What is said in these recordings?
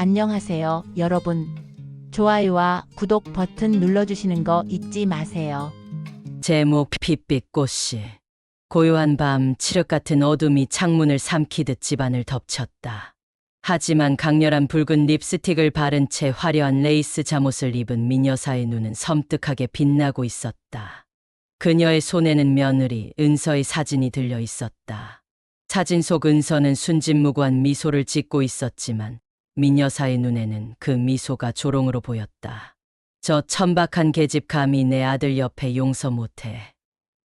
안녕하세요, 여러분. 좋아요와 구독 버튼 눌러주시는 거 잊지 마세요. 제목 핏빛꽃씨. 고요한 밤 칠흑 같은 어둠이 창문을 삼키듯 집안을 덮쳤다. 하지만 강렬한 붉은 립스틱을 바른 채 화려한 레이스 잠옷을 입은 미녀사의 눈은 섬뜩하게 빛나고 있었다. 그녀의 손에는 며느리 은서의 사진이 들려 있었다. 사진 속 은서는 순진무구한 미소를 짓고 있었지만 미녀사의 눈에는 그 미소가 조롱으로 보였다. 저 천박한 계집 감히 내 아들 옆에 용서 못해.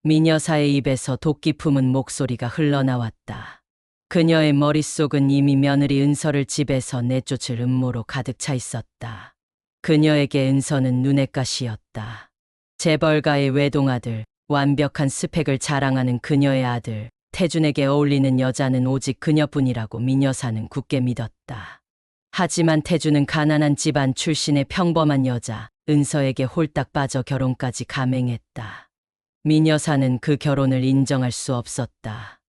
미녀사의 입에서 도끼 품은 목소리가 흘러나왔다. 그녀의 머릿속은 이미 며느리 은서를 집에서 내쫓을 음모로 가득 차 있었다. 그녀에게 은서는 눈엣 가시였다. 재벌가의 외동아들, 완벽한 스펙을 자랑하는 그녀의 아들, 태준에게 어울리는 여자는 오직 그녀뿐이라고 미녀사는 굳게 믿었다. 하지만 태준은 가난한 집안 출신의 평범한 여자, 은서에게 홀딱 빠져 결혼까지 감행했다. 미녀사는 그 결혼을 인정할 수 없었다.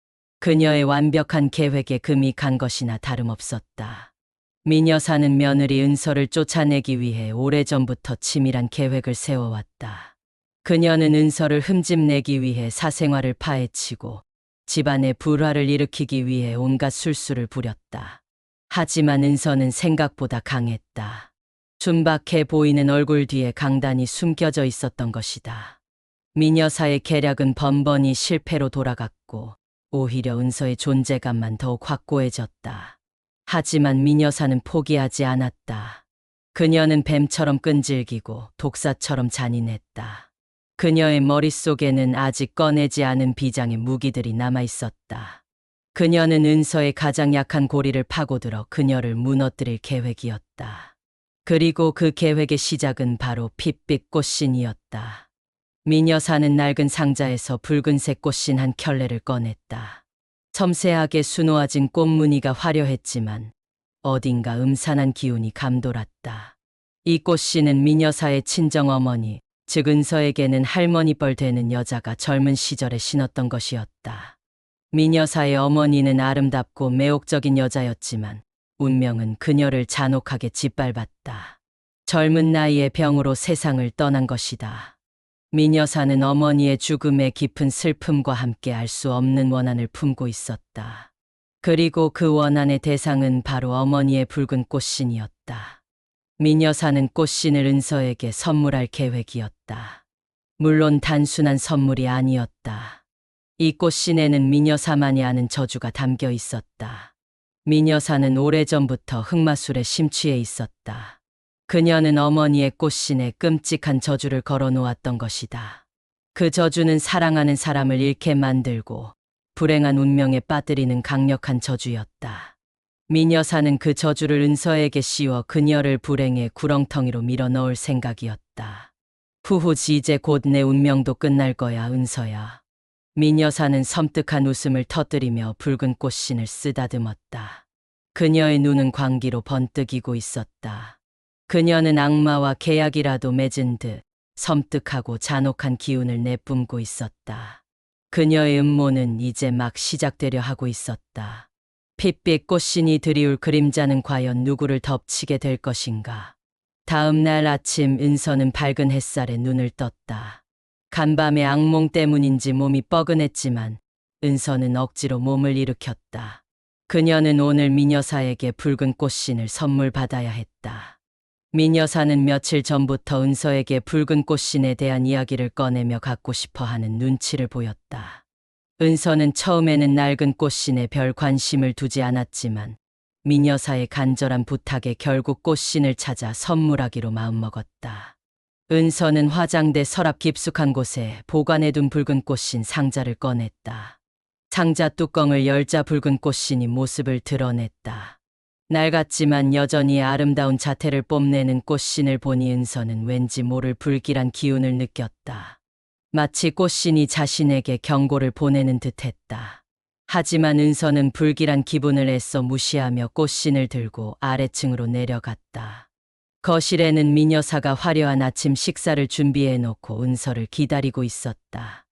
그녀의 완벽한 계획에 금이 간 것이나 다름없었다. 미녀사는 며느리 은서를 쫓아내기 위해 오래전부터 치밀한 계획을 세워왔다. 그녀는 은서를 흠집내기 위해 사생활을 파헤치고 집안의 불화를 일으키기 위해 온갖 술수를 부렸다. 하지만 은서는 생각보다 강했다. 순박해 보이는 얼굴 뒤에 강단이 숨겨져 있었던 것이다. 미녀사의 계략은 번번이 실패로 돌아갔고 오히려 은서의 존재감만 더욱 확고해졌다. 하지만 미녀사는 포기하지 않았다. 그녀는 뱀처럼 끈질기고 독사처럼 잔인했다. 그녀의 머릿속에는 아직 꺼내지 않은 비장의 무기들이 남아있었다. 그녀는 은서의 가장 약한 고리를 파고들어 그녀를 무너뜨릴 계획이었다. 그리고 그 계획의 시작은 바로 핏빛 꽃신이었다. 미녀사는 낡은 상자에서 붉은색 꽃신 한 켤레를 꺼냈다. 섬세하게 수놓아진 꽃무늬가 화려했지만 어딘가 음산한 기운이 감돌았다. 이 꽃신은 미녀사의 친정어머니, 즉 은서에게는 할머니뻘 되는 여자가 젊은 시절에 신었던 것이었다. 미녀사의 어머니는 아름답고 매혹적인 여자였지만 운명은 그녀를 잔혹하게 짓밟았다. 젊은 나이에 병으로 세상을 떠난 것이다. 미녀사는 어머니의 죽음의 깊은 슬픔과 함께 알 수 없는 원한을 품고 있었다. 그리고 그 원한의 대상은 바로 어머니의 붉은 꽃신이었다. 미녀사는 꽃신을 은서에게 선물할 계획이었다. 물론 단순한 선물이 아니었다. 이 꽃신에는 미녀사만이 아는 저주가 담겨 있었다. 미녀사는 오래전부터 흑마술에 심취해 있었다. 그녀는 어머니의 꽃신에 끔찍한 저주를 걸어놓았던 것이다. 그 저주는 사랑하는 사람을 잃게 만들고 불행한 운명에 빠뜨리는 강력한 저주였다. 미녀사는 그 저주를 은서에게 씌워 그녀를 불행의 구렁텅이로 밀어넣을 생각이었다. 후후지 이제 곧 내 운명도 끝날 거야, 은서야. 미녀사는 섬뜩한 웃음을 터뜨리며 붉은 꽃신을 쓰다듬었다. 그녀의 눈은 광기로 번뜩이고 있었다. 그녀는 악마와 계약이라도 맺은 듯 섬뜩하고 잔혹한 기운을 내뿜고 있었다. 그녀의 음모는 이제 막 시작되려 하고 있었다. 핏빛 꽃신이 드리울 그림자는 과연 누구를 덮치게 될 것인가. 다음 날 아침 은서는 밝은 햇살에 눈을 떴다. 간밤의 악몽 때문인지 몸이 뻐근했지만 은서는 억지로 몸을 일으켰다. 그녀는 오늘 미녀사에게 붉은 꽃신을 선물 받아야 했다. 미녀사는 며칠 전부터 은서에게 붉은 꽃신에 대한 이야기를 꺼내며 갖고 싶어 하는 눈치를 보였다. 은서는 처음에는 낡은 꽃신에 별 관심을 두지 않았지만 미녀사의 간절한 부탁에 결국 꽃신을 찾아 선물하기로 마음먹었다. 은서는 화장대 서랍 깊숙한 곳에 보관해둔 붉은 꽃신 상자를 꺼냈다. 상자 뚜껑을 열자 붉은 꽃신이 모습을 드러냈다. 낡았지만 여전히 아름다운 자태를 뽐내는 꽃신을 보니 은서는 왠지 모를 불길한 기운을 느꼈다. 마치 꽃신이 자신에게 경고를 보내는 듯했다. 하지만 은서는 불길한 기분을 애써 무시하며 꽃신을 들고 아래층으로 내려갔다. 거실에는 미녀사가 화려한 아침 식사를 준비해놓고 은서를 기다리고 있었다.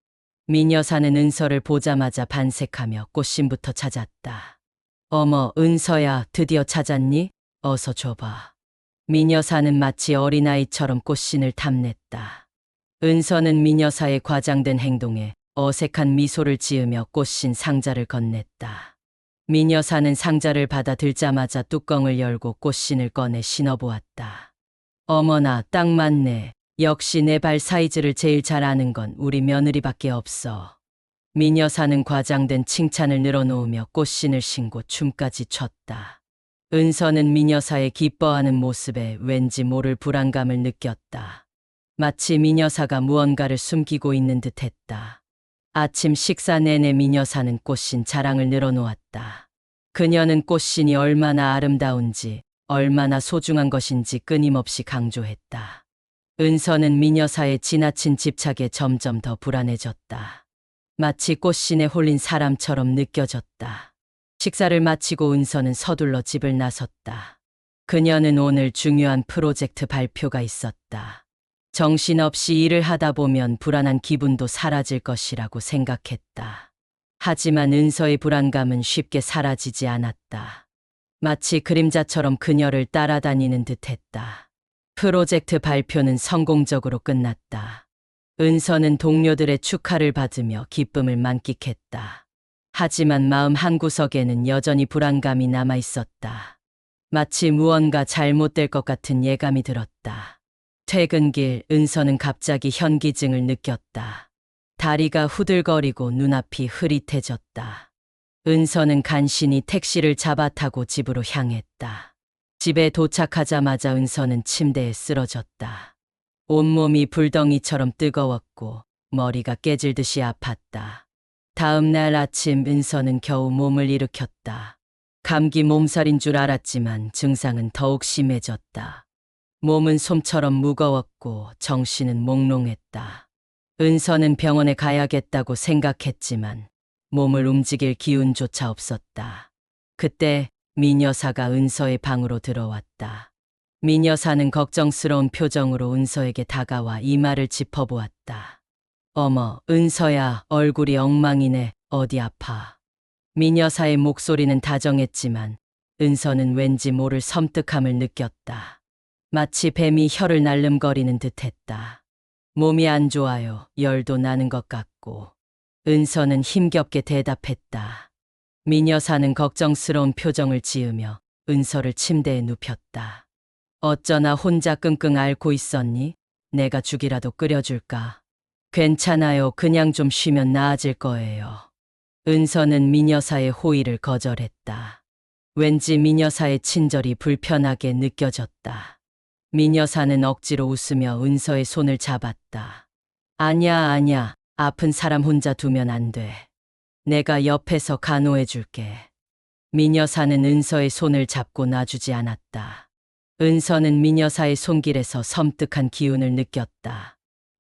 미녀사는 은서를 보자마자 반색하며 꽃신부터 찾았다. 어머, 은서야, 드디어 찾았니? 어서 줘봐. 미녀사는 마치 어린아이처럼 꽃신을 탐냈다. 은서는 미녀사의 과장된 행동에 어색한 미소를 지으며 꽃신 상자를 건넸다. 미녀사는 상자를 받아 들자마자 뚜껑을 열고 꽃신을 꺼내 신어보았다. 어머나, 딱 맞네. 역시 내 발 사이즈를 제일 잘 아는 건 우리 며느리밖에 없어. 미녀사는 과장된 칭찬을 늘어놓으며 꽃신을 신고 춤까지 췄다. 은서는 미녀사의 기뻐하는 모습에 왠지 모를 불안감을 느꼈다. 마치 미녀사가 무언가를 숨기고 있는 듯했다. 아침 식사 내내 미녀사는 꽃신 자랑을 늘어놓았다. 그녀는 꽃신이 얼마나 아름다운지, 얼마나 소중한 것인지 끊임없이 강조했다. 은서는 미녀사의 지나친 집착에 점점 더 불안해졌다. 마치 꽃신에 홀린 사람처럼 느껴졌다. 식사를 마치고 은서는 서둘러 집을 나섰다. 그녀는 오늘 중요한 프로젝트 발표가 있었다. 정신없이 일을 하다 보면 불안한 기분도 사라질 것이라고 생각했다. 하지만 은서의 불안감은 쉽게 사라지지 않았다. 마치 그림자처럼 그녀를 따라다니는 듯했다. 프로젝트 발표는 성공적으로 끝났다. 은서는 동료들의 축하를 받으며 기쁨을 만끽했다. 하지만 마음 한구석에는 여전히 불안감이 남아 있었다. 마치 무언가 잘못될 것 같은 예감이 들었다. 퇴근길 은서는 갑자기 현기증을 느꼈다. 다리가 후들거리고 눈앞이 흐릿해졌다. 은서는 간신히 택시를 잡아 타고 집으로 향했다. 집에 도착하자마자 은서는 침대에 쓰러졌다. 온몸이 불덩이처럼 뜨거웠고 머리가 깨질 듯이 아팠다. 다음 날 아침 은서는 겨우 몸을 일으켰다. 감기 몸살인 줄 알았지만 증상은 더욱 심해졌다. 몸은 솜처럼 무거웠고 정신은 몽롱했다. 은서는 병원에 가야겠다고 생각했지만 몸을 움직일 기운조차 없었다. 그때 미녀사가 은서의 방으로 들어왔다. 미녀사는 걱정스러운 표정으로 은서에게 다가와 이마를 짚어보았다. 어머, 은서야, 얼굴이 엉망이네. 어디 아파? 미녀사의 목소리는 다정했지만 은서는 왠지 모를 섬뜩함을 느꼈다. 마치 뱀이 혀를 날름거리는 듯했다. 몸이 안 좋아요. 열도 나는 것 같고. 은서는 힘겹게 대답했다. 미녀사는 걱정스러운 표정을 지으며 은서를 침대에 눕혔다. 어쩌나 혼자 끙끙 앓고 있었니? 내가 죽이라도 끓여줄까? 괜찮아요. 그냥 좀 쉬면 나아질 거예요. 은서는 미녀사의 호의를 거절했다. 왠지 미녀사의 친절이 불편하게 느껴졌다. 미녀사는 억지로 웃으며 은서의 손을 잡았다. 아냐. 아픈 사람 혼자 두면 안 돼. 내가 옆에서 간호해 줄게. 미녀사는 은서의 손을 잡고 놔주지 않았다. 은서는 미녀사의 손길에서 섬뜩한 기운을 느꼈다.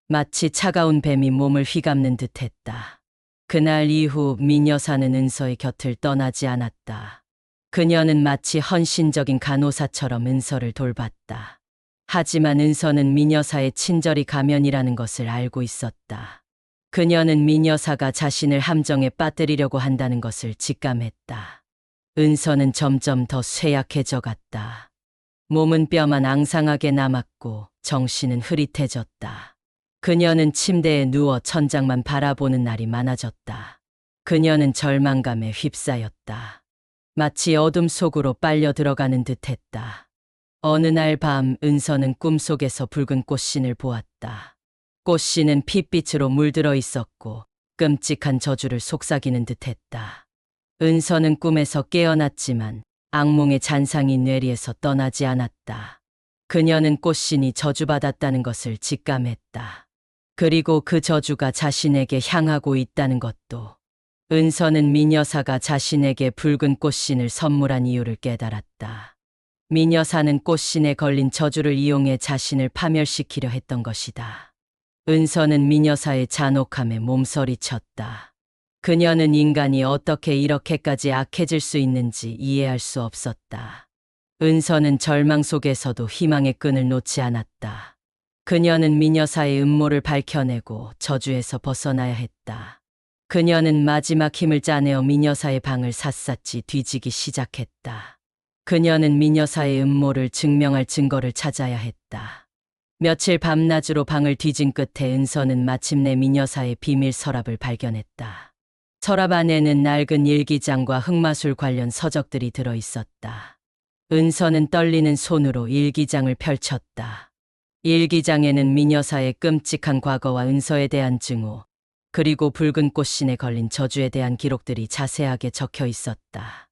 마치 차가운 뱀이 몸을 휘감는 듯했다. 그날 이후 미녀사는 은서의 곁을 떠나지 않았다. 그녀는 마치 헌신적인 간호사처럼 은서를 돌봤다. 하지만 은서는 미녀사의 친절이 가면이라는 것을 알고 있었다. 그녀는 미녀사가 자신을 함정에 빠뜨리려고 한다는 것을 직감했다. 은서는 점점 더 쇠약해져 갔다. 몸은 뼈만 앙상하게 남았고 정신은 흐릿해졌다. 그녀는 침대에 누워 천장만 바라보는 날이 많아졌다. 그녀는 절망감에 휩싸였다. 마치 어둠 속으로 빨려 들어가는 듯했다. 어느 날 밤 은서는 꿈속에서 붉은 꽃신을 보았다. 꽃신은 핏빛으로 물들어 있었고 끔찍한 저주를 속삭이는 듯했다. 은서는 꿈에서 깨어났지만 악몽의 잔상이 뇌리에서 떠나지 않았다. 그녀는 꽃신이 저주받았다는 것을 직감했다. 그리고 그 저주가 자신에게 향하고 있다는 것도. 은서는 미녀사가 자신에게 붉은 꽃신을 선물한 이유를 깨달았다. 미녀사는 꽃신에 걸린 저주를 이용해 자신을 파멸시키려 했던 것이다. 은서는 미녀사의 잔혹함에 몸서리쳤다. 그녀는 인간이 어떻게 이렇게까지 악해질 수 있는지 이해할 수 없었다. 은서는 절망 속에서도 희망의 끈을 놓지 않았다. 그녀는 미녀사의 음모를 밝혀내고 저주에서 벗어나야 했다. 그녀는 마지막 힘을 짜내어 미녀사의 방을 샅샅이 뒤지기 시작했다. 그녀는 미녀사의 음모를 증명할 증거를 찾아야 했다. 며칠 밤낮으로 방을 뒤진 끝에 은서는 마침내 미녀사의 비밀 서랍을 발견했다. 서랍 안에는 낡은 일기장과 흑마술 관련 서적들이 들어 있었다. 은서는 떨리는 손으로 일기장을 펼쳤다. 일기장에는 미녀사의 끔찍한 과거와 은서에 대한 증오, 그리고 붉은 꽃신에 걸린 저주에 대한 기록들이 자세하게 적혀 있었다.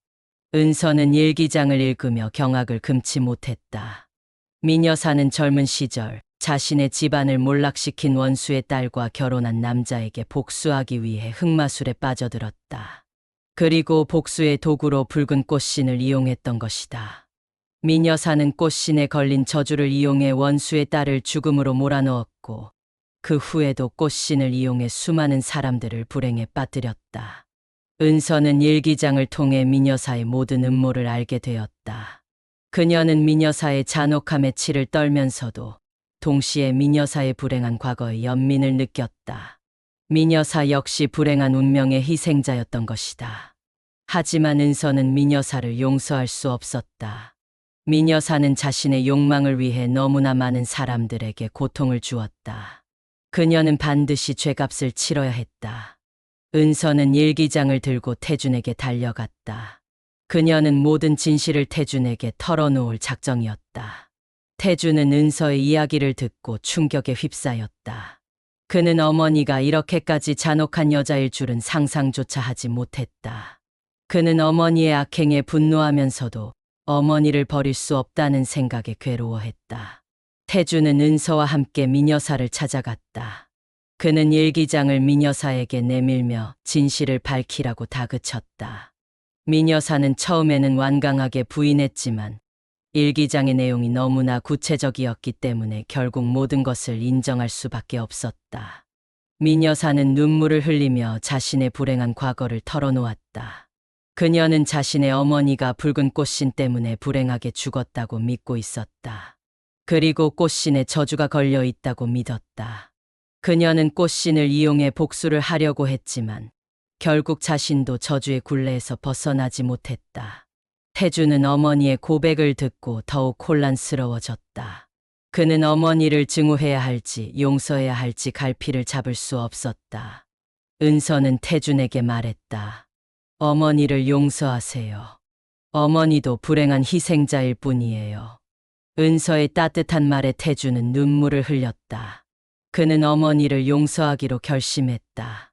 은서는 일기장을 읽으며 경악을 금치 못했다. 미녀사는 젊은 시절 자신의 집안을 몰락시킨 원수의 딸과 결혼한 남자에게 복수하기 위해 흑마술에 빠져들었다. 그리고 복수의 도구로 붉은 꽃신을 이용했던 것이다. 미녀사는 꽃신에 걸린 저주를 이용해 원수의 딸을 죽음으로 몰아넣었고 그 후에도 꽃신을 이용해 수많은 사람들을 불행에 빠뜨렸다. 은서는 일기장을 통해 미녀사의 모든 음모를 알게 되었다. 그녀는 미녀사의 잔혹함에 치를 떨면서도 동시에 미녀사의 불행한 과거의 연민을 느꼈다. 미녀사 역시 불행한 운명의 희생자였던 것이다. 하지만 은서는 미녀사를 용서할 수 없었다. 미녀사는 자신의 욕망을 위해 너무나 많은 사람들에게 고통을 주었다. 그녀는 반드시 죄값을 치러야 했다. 은서는 일기장을 들고 태준에게 달려갔다. 그녀는 모든 진실을 태준에게 털어놓을 작정이었다. 태준은 은서의 이야기를 듣고 충격에 휩싸였다. 그는 어머니가 이렇게까지 잔혹한 여자일 줄은 상상조차 하지 못했다. 그는 어머니의 악행에 분노하면서도 어머니를 버릴 수 없다는 생각에 괴로워했다. 태준은 은서와 함께 미녀사를 찾아갔다. 그는 일기장을 미녀사에게 내밀며 진실을 밝히라고 다그쳤다. 미녀사는 처음에는 완강하게 부인했지만 일기장의 내용이 너무나 구체적이었기 때문에 결국 모든 것을 인정할 수밖에 없었다. 미녀사는 눈물을 흘리며 자신의 불행한 과거를 털어놓았다. 그녀는 자신의 어머니가 붉은 꽃신 때문에 불행하게 죽었다고 믿고 있었다. 그리고 꽃신의 저주가 걸려 있다고 믿었다. 그녀는 꽃신을 이용해 복수를 하려고 했지만 결국 자신도 저주의 굴레에서 벗어나지 못했다. 태준은 어머니의 고백을 듣고 더욱 혼란스러워졌다. 그는 어머니를 증오해야 할지 용서해야 할지 갈피를 잡을 수 없었다. 은서는 태준에게 말했다. 어머니를 용서하세요. 어머니도 불행한 희생자일 뿐이에요. 은서의 따뜻한 말에 태준은 눈물을 흘렸다. 그는 어머니를 용서하기로 결심했다.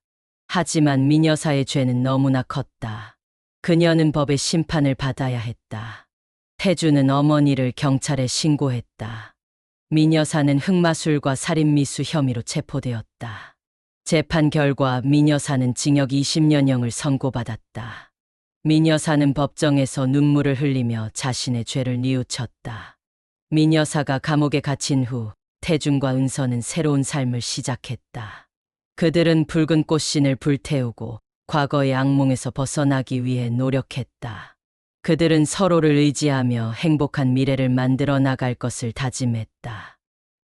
하지만 미녀사의 죄는 너무나 컸다. 그녀는 법의 심판을 받아야 했다. 태준은 어머니를 경찰에 신고했다. 미녀사는 흑마술과 살인미수 혐의로 체포되었다. 재판 결과 미녀사는 징역 20년형을 선고받았다. 미녀사는 법정에서 눈물을 흘리며 자신의 죄를 뉘우쳤다. 미녀사가 감옥에 갇힌 후 태준과 은서는 새로운 삶을 시작했다. 그들은 붉은 꽃신을 불태우고 과거의 악몽에서 벗어나기 위해 노력했다. 그들은 서로를 의지하며 행복한 미래를 만들어 나갈 것을 다짐했다.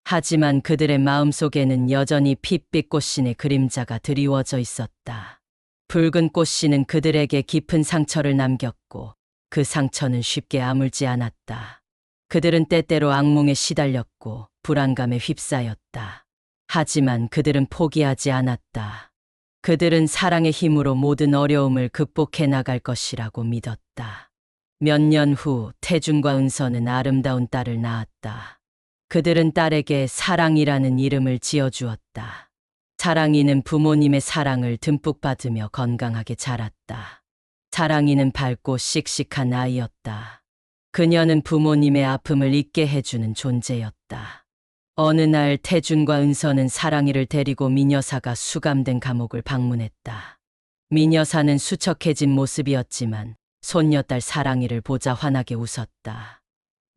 하지만 그들의 마음속에는 여전히 핏빛 꽃신의 그림자가 드리워져 있었다. 붉은 꽃신은 그들에게 깊은 상처를 남겼고 그 상처는 쉽게 아물지 않았다. 그들은 때때로 악몽에 시달렸고 불안감에 휩싸였다. 하지만 그들은 포기하지 않았다. 그들은 사랑의 힘으로 모든 어려움을 극복해 나갈 것이라고 믿었다. 몇 년 후 태준과 은서는 아름다운 딸을 낳았다. 그들은 딸에게 사랑이라는 이름을 지어주었다. 사랑이는 부모님의 사랑을 듬뿍 받으며 건강하게 자랐다. 사랑이는 밝고 씩씩한 아이였다. 그녀는 부모님의 아픔을 잊게 해주는 존재였다. 어느 날 태준과 은서는 사랑이를 데리고 미녀사가 수감된 감옥을 방문했다. 미녀사는 수척해진 모습이었지만 손녀딸 사랑이를 보자 환하게 웃었다.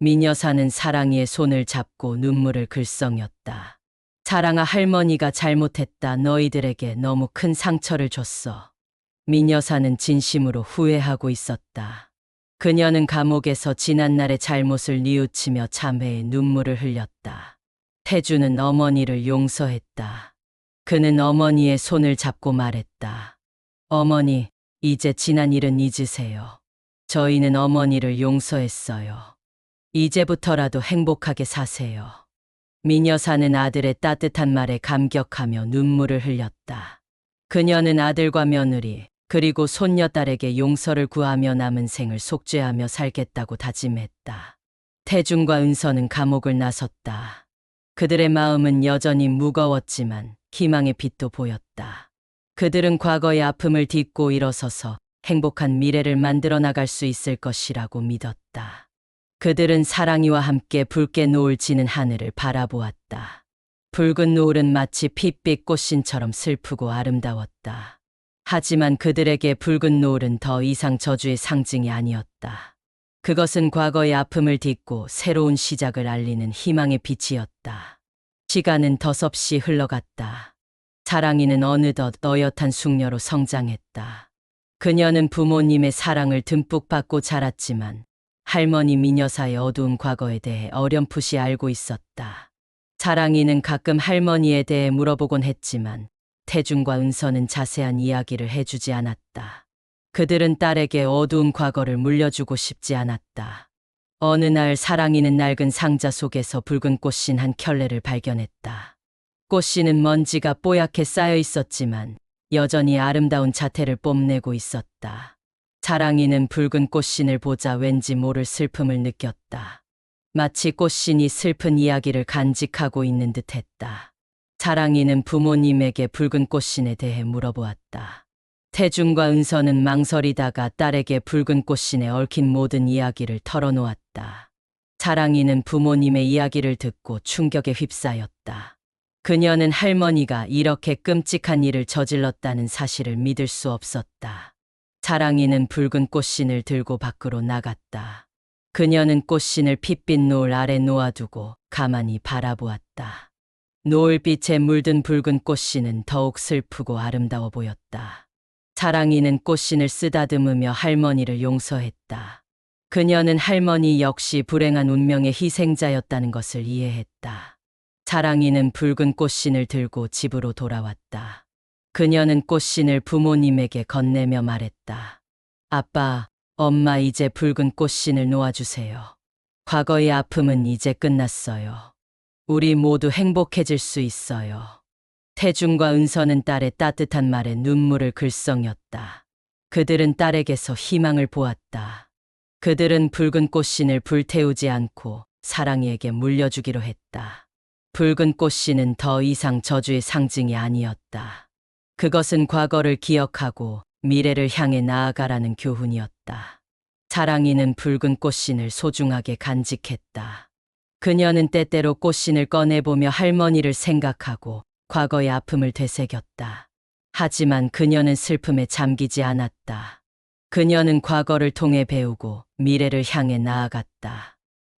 미녀사는 사랑이의 손을 잡고 눈물을 글썽였다. 사랑아, 할머니가 잘못했다. 너희들에게 너무 큰 상처를 줬어. 미녀사는 진심으로 후회하고 있었다. 그녀는 감옥에서 지난날의 잘못을 뉘우치며 참회의 눈물을 흘렸다. 태준은 어머니를 용서했다. 그는 어머니의 손을 잡고 말했다. 어머니, 이제 지난 일은 잊으세요. 저희는 어머니를 용서했어요. 이제부터라도 행복하게 사세요. 미녀사는 아들의 따뜻한 말에 감격하며 눈물을 흘렸다. 그녀는 아들과 며느리, 그리고 손녀딸에게 용서를 구하며 남은 생을 속죄하며 살겠다고 다짐했다. 태중과 은서는 감옥을 나섰다. 그들의 마음은 여전히 무거웠지만 희망의 빛도 보였다. 그들은 과거의 아픔을 딛고 일어서서 행복한 미래를 만들어 나갈 수 있을 것이라고 믿었다. 그들은 사랑이와 함께 붉게 노을 지는 하늘을 바라보았다. 붉은 노을은 마치 핏빛 꽃신처럼 슬프고 아름다웠다. 하지만 그들에게 붉은 노을은 더 이상 저주의 상징이 아니었다. 그것은 과거의 아픔을 딛고 새로운 시작을 알리는 희망의 빛이었다. 시간은 더섭시 흘러갔다. 사랑이는 어느덧 어엿한 숙녀로 성장했다. 그녀는 부모님의 사랑을 듬뿍 받고 자랐지만 할머니 미녀사의 어두운 과거에 대해 어렴풋이 알고 있었다. 사랑이는 가끔 할머니에 대해 물어보곤 했지만 태중과 은서는 자세한 이야기를 해주지 않았다. 그들은 딸에게 어두운 과거를 물려주고 싶지 않았다. 어느 날 사랑이는 낡은 상자 속에서 붉은 꽃신 한 켤레를 발견했다. 꽃신은 먼지가 뽀얗게 쌓여 있었지만 여전히 아름다운 자태를 뽐내고 있었다. 사랑이는 붉은 꽃신을 보자 왠지 모를 슬픔을 느꼈다. 마치 꽃신이 슬픈 이야기를 간직하고 있는 듯했다. 사랑이는 부모님에게 붉은 꽃신에 대해 물어보았다. 태중과 은서는 망설이다가 딸에게 붉은 꽃신에 얽힌 모든 이야기를 털어놓았다. 사랑이는 부모님의 이야기를 듣고 충격에 휩싸였다. 그녀는 할머니가 이렇게 끔찍한 일을 저질렀다는 사실을 믿을 수 없었다. 사랑이는 붉은 꽃신을 들고 밖으로 나갔다. 그녀는 꽃신을 핏빛 노을 아래 놓아두고 가만히 바라보았다. 노을빛에 물든 붉은 꽃신은 더욱 슬프고 아름다워 보였다. 사랑이는 꽃신을 쓰다듬으며 할머니를 용서했다. 그녀는 할머니 역시 불행한 운명의 희생자였다는 것을 이해했다. 사랑이는 붉은 꽃신을 들고 집으로 돌아왔다. 그녀는 꽃신을 부모님에게 건네며 말했다. 아빠, 엄마 이제 붉은 꽃신을 놓아주세요. 과거의 아픔은 이제 끝났어요. 우리 모두 행복해질 수 있어요. 태중과 은서는 딸의 따뜻한 말에 눈물을 글썽였다. 그들은 딸에게서 희망을 보았다. 그들은 붉은 꽃신을 불태우지 않고 사랑이에게 물려주기로 했다. 붉은 꽃신은 더 이상 저주의 상징이 아니었다. 그것은 과거를 기억하고 미래를 향해 나아가라는 교훈이었다. 사랑이는 붉은 꽃신을 소중하게 간직했다. 그녀는 때때로 꽃신을 꺼내보며 할머니를 생각하고 과거의 아픔을 되새겼다. 하지만 그녀는 슬픔에 잠기지 않았다. 그녀는 과거를 통해 배우고 미래를 향해 나아갔다.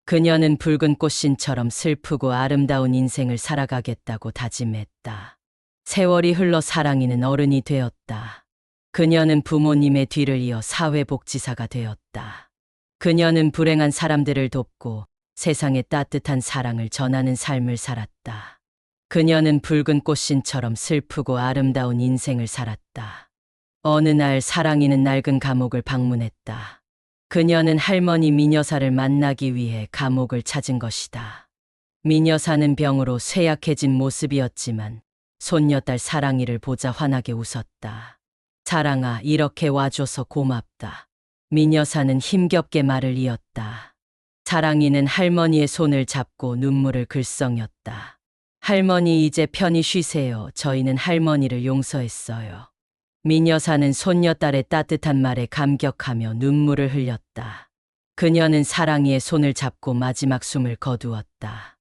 그녀는 붉은 꽃신처럼 슬프고 아름다운 인생을 살아가겠다고 다짐했다. 세월이 흘러 사랑이는 어른이 되었다. 그녀는 부모님의 뒤를 이어 사회복지사가 되었다. 그녀는 불행한 사람들을 돕고 세상에 따뜻한 사랑을 전하는 삶을 살았다. 그녀는 붉은 꽃신처럼 슬프고 아름다운 인생을 살았다. 어느 날 사랑이는 낡은 감옥을 방문했다. 그녀는 할머니 미녀사를 만나기 위해 감옥을 찾은 것이다. 미녀사는 병으로 쇠약해진 모습이었지만 손녀딸 사랑이를 보자 환하게 웃었다. 사랑아, 이렇게 와줘서 고맙다. 미녀사는 힘겹게 말을 이었다. 사랑이는 할머니의 손을 잡고 눈물을 글썽였다. 할머니 이제 편히 쉬세요. 저희는 할머니를 용서했어요. 미녀사는 손녀딸의 따뜻한 말에 감격하며 눈물을 흘렸다. 그녀는 사랑이의 손을 잡고 마지막 숨을 거두었다.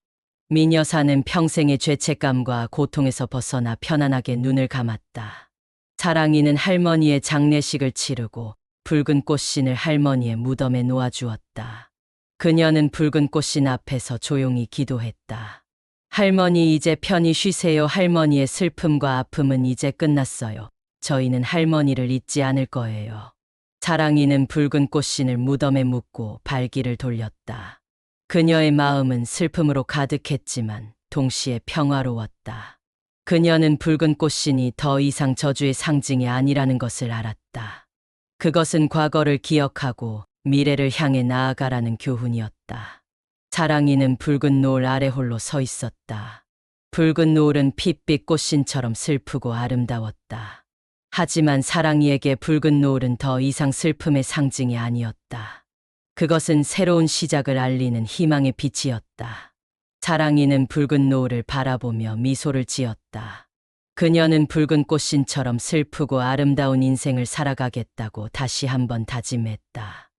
미녀사는 평생의 죄책감과 고통에서 벗어나 편안하게 눈을 감았다. 사랑이는 할머니의 장례식을 치르고 붉은 꽃신을 할머니의 무덤에 놓아주었다. 그녀는 붉은 꽃신 앞에서 조용히 기도했다. 할머니 이제 편히 쉬세요. 할머니의 슬픔과 아픔은 이제 끝났어요. 저희는 할머니를 잊지 않을 거예요. 사랑이는 붉은 꽃신을 무덤에 묻고 발길을 돌렸다. 그녀의 마음은 슬픔으로 가득했지만 동시에 평화로웠다. 그녀는 붉은 꽃신이 더 이상 저주의 상징이 아니라는 것을 알았다. 그것은 과거를 기억하고 미래를 향해 나아가라는 교훈이었다. 사랑이는 붉은 노을 아래 홀로 서 있었다. 붉은 노을은 핏빛 꽃신처럼 슬프고 아름다웠다. 하지만 사랑이에게 붉은 노을은 더 이상 슬픔의 상징이 아니었다. 그것은 새로운 시작을 알리는 희망의 빛이었다. 사랑이는 붉은 노을을 바라보며 미소를 지었다. 그녀는 붉은 꽃신처럼 슬프고 아름다운 인생을 살아가겠다고 다시 한번 다짐했다.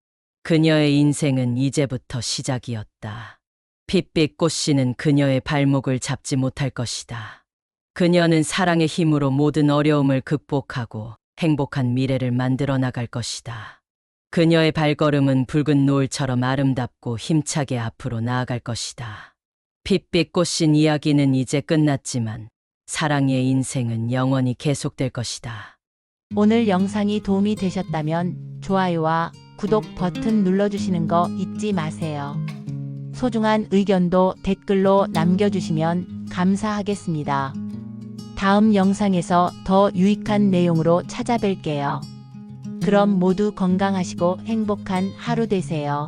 그녀의 인생은 이제부터 시작이었다. 핏빛 꽃씨는 그녀의 발목을 잡지 못할 것이다. 그녀는 사랑의 힘으로 모든 어려움을 극복하고 행복한 미래를 만들어 나갈 것이다. 그녀의 발걸음은 붉은 노을처럼 아름답고 힘차게 앞으로 나아갈 것이다. 핏빛 꽃신 이야기는 이제 끝났지만 사랑의 인생은 영원히 계속될 것이다. 오늘 영상이 도움이 되셨다면 좋아요와 구독 버튼 눌러주시는 거 잊지 마세요. 소중한 의견도 댓글로 남겨주시면 감사하겠습니다. 다음 영상에서 더 유익한 내용으로 찾아뵐게요. 그럼 모두 건강하시고 행복한 하루 되세요.